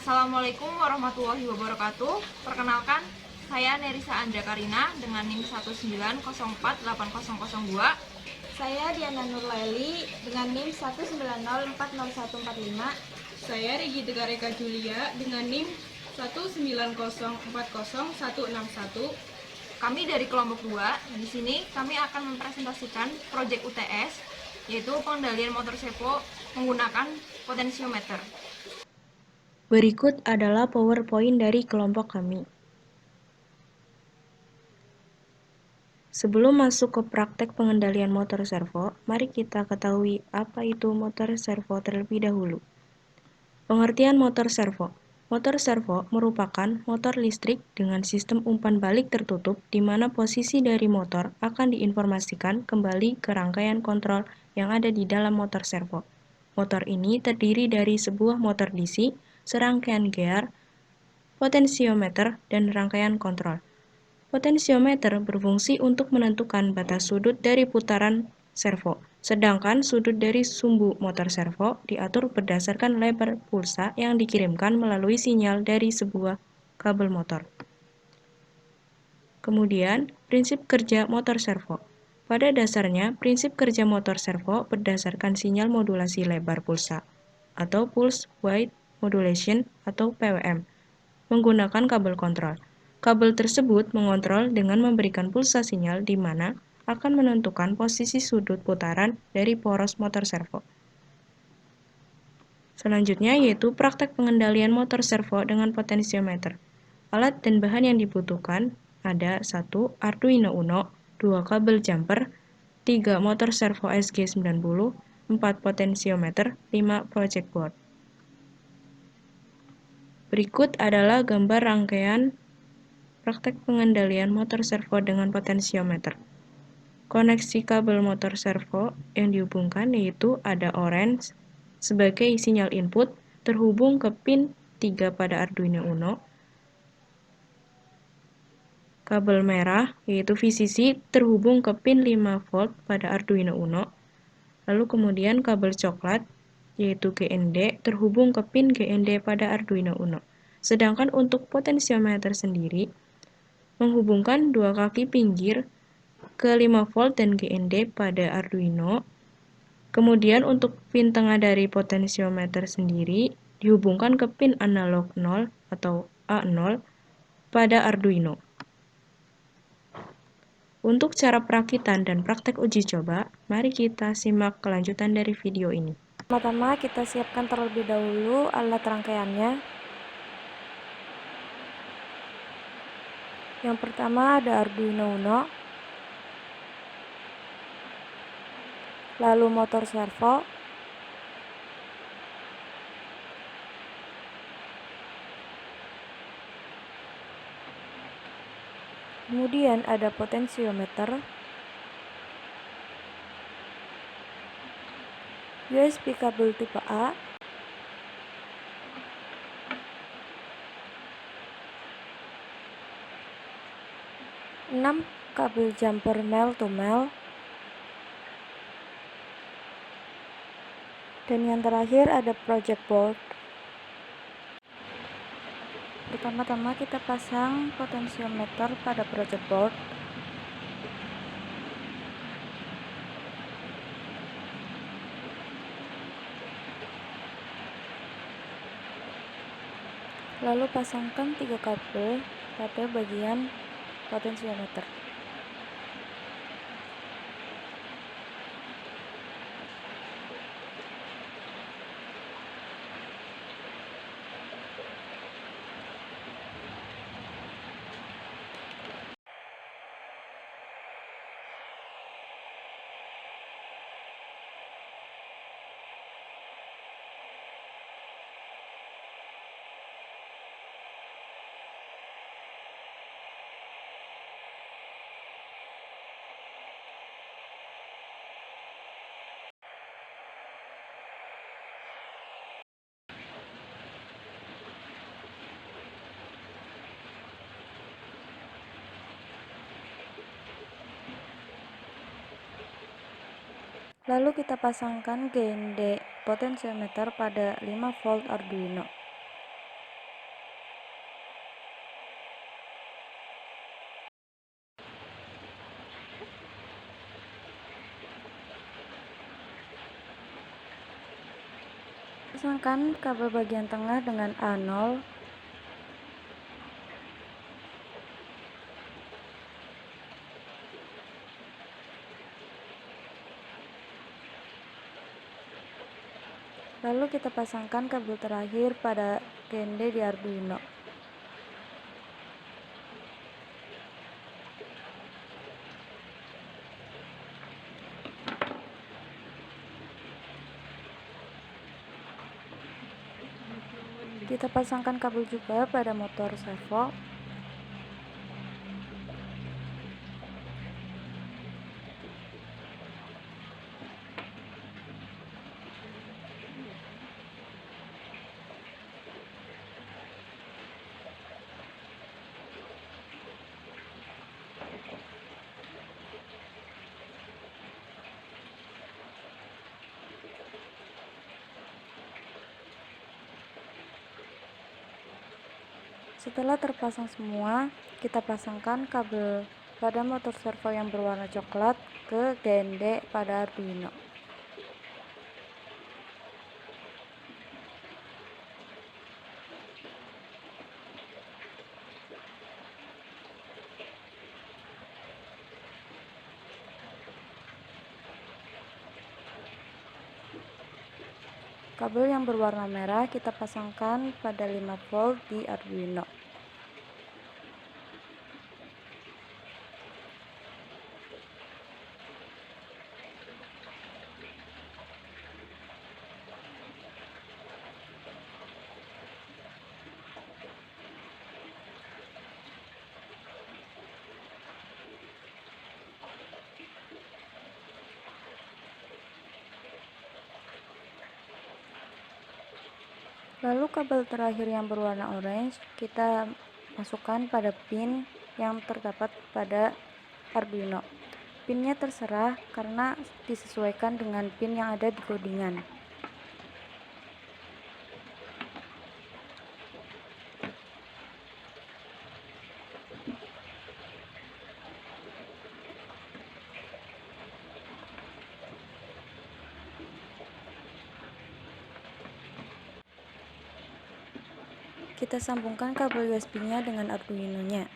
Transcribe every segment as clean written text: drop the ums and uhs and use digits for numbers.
Assalamualaikum warahmatullahi wabarakatuh. Perkenalkan, saya Nerisa Andra Karina dengan NIM 190480002. Saya Diana Nurlaili dengan NIM 190404145. Saya Regi Tegareka Julia dengan NIM 190404161. Kami dari kelompok 2. Di sini kami akan mempresentasikan proyek UTS, yaitu pengendalian motor servo menggunakan potensiometer. Berikut adalah PowerPoint dari kelompok kami. Sebelum masuk ke praktek pengendalian motor servo, mari kita ketahui apa itu motor servo terlebih dahulu. Pengertian motor servo. Motor servo merupakan motor listrik dengan sistem umpan balik tertutup di mana posisi dari motor akan diinformasikan kembali ke rangkaian kontrol yang ada di dalam motor servo. Motor ini terdiri dari sebuah motor DC, serangkaian gear, potensiometer, dan rangkaian kontrol. Potensiometer berfungsi untuk menentukan batas sudut dari putaran servo, sedangkan sudut dari sumbu motor servo diatur berdasarkan lebar pulsa yang dikirimkan melalui sinyal dari sebuah kabel motor. Kemudian, prinsip kerja motor servo. Pada dasarnya, prinsip kerja motor servo berdasarkan sinyal modulasi lebar pulsa, atau Pulse Width Modulation atau PWM, menggunakan kabel kontrol. Kabel tersebut mengontrol dengan memberikan pulsa sinyal di mana akan menentukan posisi sudut putaran dari poros motor servo. Selanjutnya yaitu praktek pengendalian motor servo dengan potensiometer. Alat dan bahan yang dibutuhkan ada 1. Arduino Uno, 2. Kabel jumper, 3. Motor servo SG90, 4. Potensiometer, 5. Project board. Berikut adalah gambar rangkaian praktek pengendalian motor servo dengan potensiometer. Koneksi kabel motor servo yang dihubungkan yaitu ada orange sebagai sinyal input terhubung ke pin 3 pada Arduino Uno. Kabel merah yaitu VCC terhubung ke pin 5 volt pada Arduino Uno. Lalu kemudian kabel coklat yaitu GND terhubung ke pin GND pada Arduino Uno. Sedangkan untuk potensiometer sendiri menghubungkan dua kaki pinggir ke 5 volt dan GND pada Arduino. Kemudian untuk pin tengah dari potensiometer sendiri dihubungkan ke pin analog 0 atau A0 pada Arduino. Untuk cara perakitan dan praktek uji coba, mari kita simak kelanjutan dari video ini. Pertama-tama kita siapkan terlebih dahulu alat rangkaiannya. Yang pertama ada Arduino Uno, lalu motor servo, kemudian ada potensiometer, USB kabel tipe A, kabel jumper male to male, dan yang terakhir ada project board. Pertama-tama kita pasang potensiometer pada project board. Lalu pasangkan 3 kabel pada bagian potensiometer. Lalu kita pasangkan GND potensiometer pada 5 volt Arduino. pasangkan kabel bagian tengah dengan A0. Lalu kita pasangkan kabel terakhir pada GND di Arduino. Kita pasangkan kabel juga pada motor servo. Setelah terpasang semua, kita pasangkan kabel pada motor servo yang berwarna coklat ke GND pada Arduino. Kabel yang berwarna merah kita pasangkan pada 5 volt di Arduino. Lalu kabel terakhir yang berwarna orange kita masukkan pada pin yang terdapat pada Arduino. Pinnya terserah karena disesuaikan dengan pin yang ada di codingan. Kita sambungkan kabel USB-nya dengan Arduino-nya.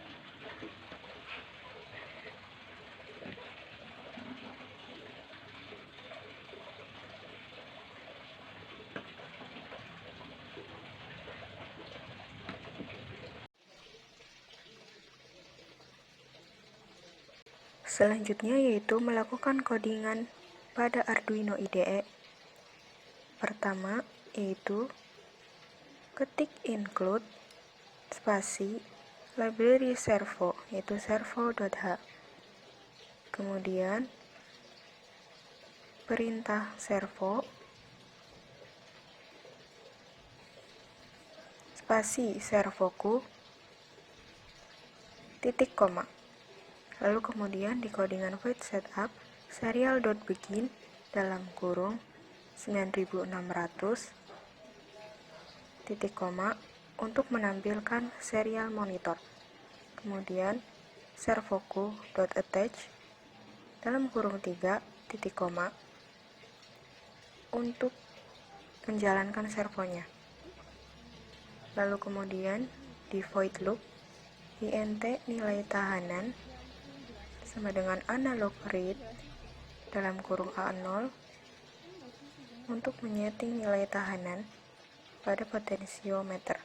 Selanjutnya yaitu melakukan codingan pada Arduino IDE. Pertama yaitu ketik include spasi library servo, yaitu servo.h. Kemudian perintah servo spasi servoku titik koma. Lalu kemudian di codingan void setup serial.begin dalam kurung 9600 titik koma untuk menampilkan serial monitor. Kemudian servoku.attach dalam kurung 3 titik koma untuk menjalankan servonya. Lalu kemudian di void loop int nilai tahanan sama dengan analog read dalam kurung A0 untuk menyeting nilai tahanan pada potensiometer.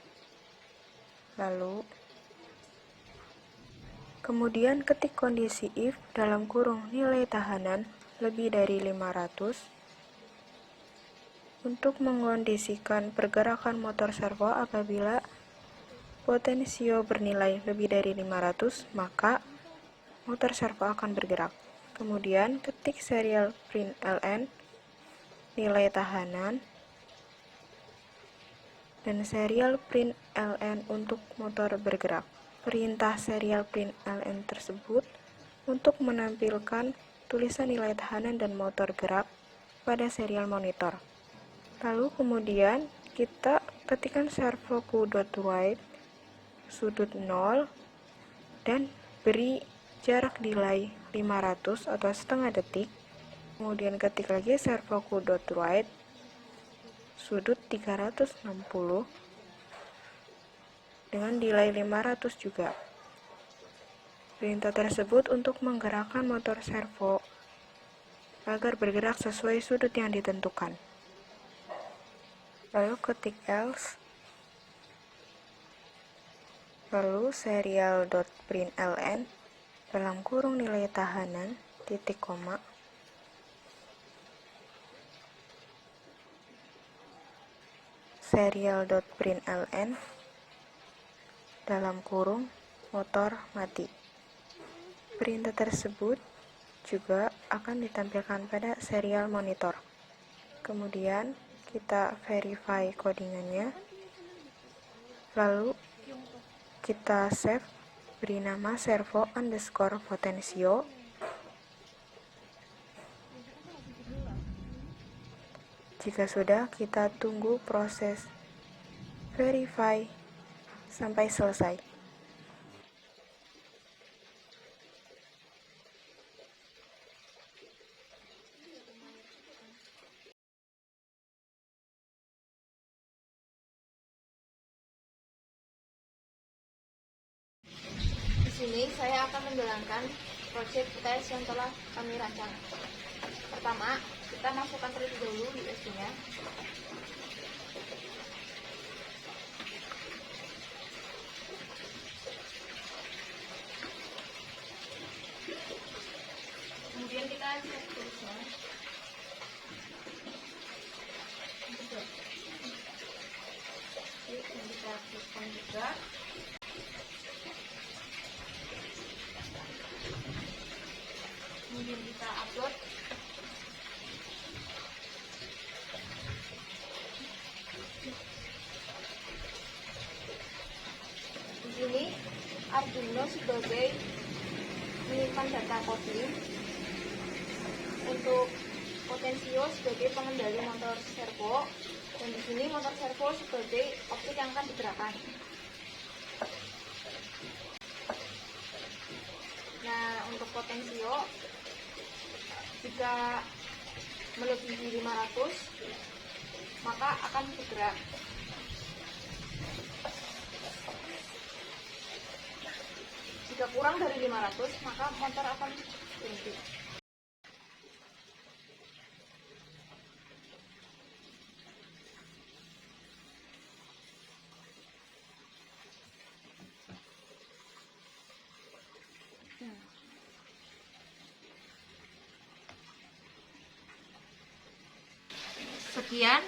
Lalu kemudian ketik kondisi if dalam kurung nilai tahanan lebih dari 500 untuk mengondisikan pergerakan motor servo. Apabila potensio bernilai lebih dari 500, maka motor servo akan bergerak. Kemudian ketik serial println nilai tahanan dan serial println untuk motor bergerak. Perintah serial println tersebut untuk menampilkan tulisan nilai tahanan dan motor gerak pada serial monitor. Lalu kemudian kita ketikkan servoku.write sudut 0 dan beri jarak delay 500 atau setengah detik. Kemudian ketik lagi servoku.write sudut 360 dengan nilai 500 juga. Perintah tersebut untuk menggerakkan motor servo agar bergerak sesuai sudut yang ditentukan. Lalu ketik else, lalu serial.println dalam kurung nilai tahanan titik koma serial.println dalam kurung motor mati. Perintah tersebut juga akan ditampilkan pada serial monitor. Kemudian kita verify codingannya, lalu kita save, beri nama servo underscore potensio. Jika sudah, kita tunggu proses verify sampai selesai. Di sini saya akan menjalankan proyek UTS yang telah kami rancang. Pertama, kita masukkan terlebih dahulu USB-nya. Kemudian kita cek tulisnya. Oke, kita aktifkan juga. Kemudian kita upload. Di sini Arduino sebagai menyimpan data coding, untuk Potensio sebagai pengendali motor servo, dan di sini motor servo sebagai objek yang akan digerakkan. Nah, untuk Potensio, jika melebihi 500 maka akan bergerak. Jika kurang dari 500 maka motor akan berhenti. Sekian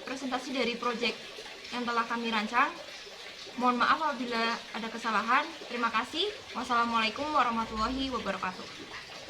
presentasi dari proyek yang telah kami rancang. Mohon maaf apabila ada kesalahan. Terima kasih. Wassalamualaikum warahmatullahi wabarakatuh.